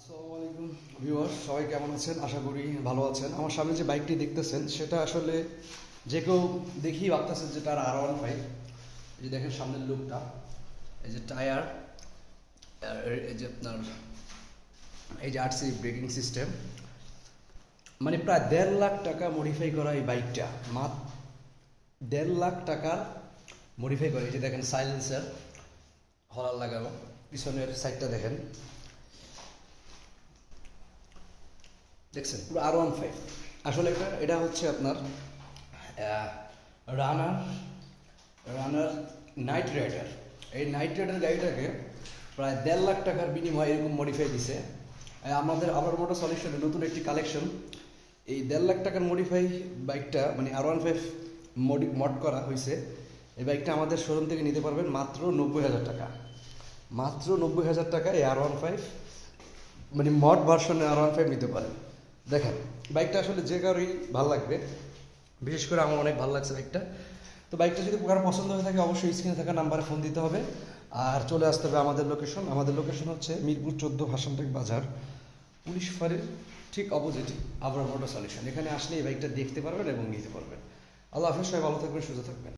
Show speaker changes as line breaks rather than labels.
আসসালামু আলাইকুম ভিউয়ার্স, সবাই কেমন আছেন? আশা করি ভালো আছেন। আমার সামনে যে বাইকটি দেখতেছেন সেটা আসলে যে কেউ দেখি ভাবতেছেন যে তার R15। এই যে দেখেন সামনের লুকটা, এই যে টায়ার, এই যে আপনার এই যে RC ব্রেকিং সিস্টেম, মানে প্রায় 1.5 লাখ টাকা মডিফাই করা এই বাইকটা, মাত্র 1.5 লাখ টাকা মডিফাই করে। এই যে দেখেন সাইলেন্সার হলার লাগানো, পিছনের সাইডটা দেখেন, দেখছেন পুরো R15। আসলে এটা হচ্ছে আপনার রানার রানার নাইট রাইডার। এই নাইট রাইডার গাড়িটাকে প্রায় 1.5 লাখ টাকার বিনিময়ে এরকম মডিফাই দিছে আমাদের আবার মোটর সলিউশনে নতুন একটি কালেকশন। এই 1.5 লাখ টাকার মডিফাই বাইকটা, মানে R15 মড করা হয়েছে। এই বাইকটা আমাদের শোরুম থেকে নিতে পারবেন মাত্র 90,000 টাকা। মাত্র 90,000 টাকা এই R15, মানে মড ভার্সনের R15 নিতে পারেন। দেখেন বাইকটা আসলে যে কারোই ভালো লাগবে, বিশেষ করে আমার অনেক ভালো লাগছে বাইকটা। তো বাইকটা যদি কারো পছন্দ হয়ে থাকে অবশ্যই স্ক্রিনে থাকা নাম্বারে ফোন দিতে হবে আর চলে আসতে হবে আমাদের লোকেশন। আমাদের লোকেশন হচ্ছে মিরপুর 14 হাসানটেক বাজার, পুলিশ ফাঁড়ির ঠিক অপোজিট আবরার মোটর সলিউশন। এখানে আসলে এই বাইকটা দেখতে পারবেন এবং নিতে পারবেন। আল্লাহ হাফেজ, সবাই ভালো থাকবেন, সুস্থ থাকবেন।